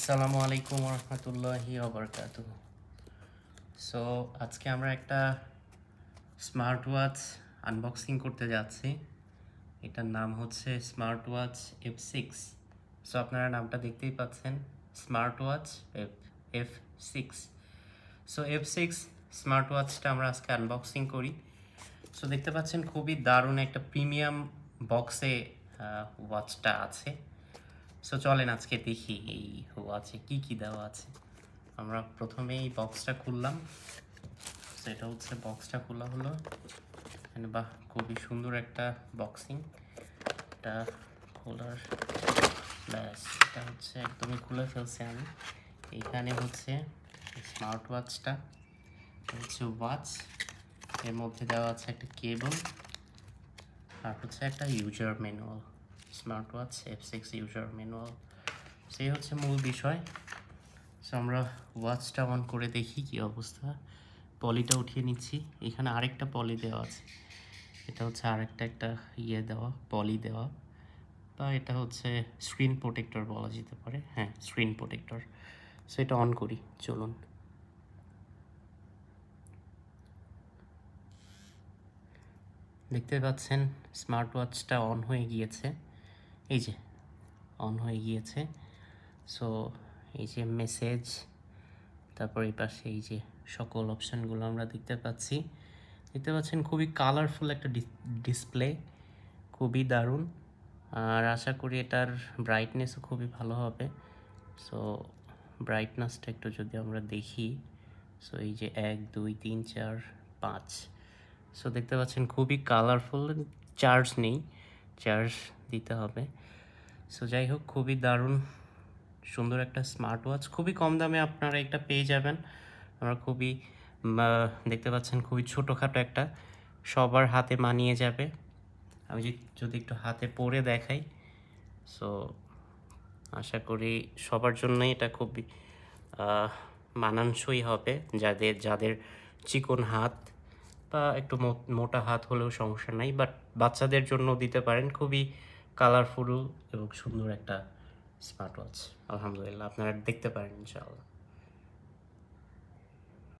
আসসালামু আলাইকুম রহমতুল্লাহি ওবরকাতুহ। সো আজকে আমরা একটা স্মার্ট ওয়াচ আনবক্সিং করতে যাচ্ছি। এটার নাম হচ্ছে স্মার্ট ওয়াচ F6। সো আপনারা নামটা দেখতেই পাচ্ছেন, smart watch F6। So F6 smart ওয়াচটা আমরা আজকে আনবক্সিং করি। সো দেখতে পাচ্ছেন খুবই দারুণ একটা প্রিমিয়াম বক্সে ওয়াচটা আছে। সো চলেন আজকে দেখি এই ওয়াচে কি কি দেওয়া আছে। আমরা প্রথমে এই বক্সটা খুললাম। সেটা হচ্ছে বক্সটা খোলা হলো। বাহ, খুবই সুন্দর একটা বক্সিং। এটা খোলার ব্যাস, এটা হচ্ছে একদমই খুলে ফেলছি আমি। এইখানে হচ্ছে স্মার্ট ওয়াচটা হচ্ছে ওয়াচ, এর মধ্যে দেওয়া আছে একটা কেবল আর হচ্ছে একটা user manual. Smart watch F6 user manual, সেই হচ্ছে মূল বিষয়। সো আমরা ওয়াচটা অন করে দেখি কি অবস্থা। পলিটা উঠিয়ে নিচ্ছি। এখানে আরেকটা পলি দেওয়া আছে, এটা হচ্ছে একটা দেওয়া পলি দেওয়া, বা এটা হচ্ছে স্ক্রিন প্রোটেক্টর বলা যেতে পারে। হ্যাঁ, স্ক্রিন প্রোটেক্টর। সো এটা অন করি, চলুন। দেখতে পাচ্ছেন স্মার্ট ওয়াচটা অন হয়ে গিয়েছে। এই যে অন হয়ে গিয়েছে। সো এই যে মেসেজ, তারপর এই পাশে এই যে সকল অপশানগুলো আমরা দেখতে পাচ্ছেন। খুবই কালারফুল একটা ডিসপ্লে, খুবই দারুণ। আর আশা করি এটার ব্রাইটনেসও খুবই ভালো হবে। সো ব্রাইটনেসটা একটু যদি আমরা দেখি, সো এই যে 1 2 3 4 5, সো দেখতে পাচ্ছেন খুবই কালারফুল। চার্জ নেই, চার্জ দিতে হবে। সো যাই হোক, খুবই দারুণ সুন্দর একটা স্মার্ট ওয়াচ, খুবই কম দামে আপনারা এটা পেয়ে যাবেন। আমরা খুবই দেখতে পাচ্ছেন খুবই ছোটোখাটো একটা, সবার হাতে মানিয়ে যাবে। আমি যদি একটু হাতে পরে দেখাই, সো আশা করি সবার জন্যই এটা খুবই মানানসই হবে। যাদের চিকন হাত বা একটু মোটা হাত হলেও সমস্যা নাই, বাট বাচ্চাদের জন্য দিতে পারেন। খুবই কালারফুল এবং সুন্দর একটা স্মার্ট ওয়াচ। আলহামদুলিল্লাহ, আপনারা দেখতে পারেন ইনশাআল্লাহ।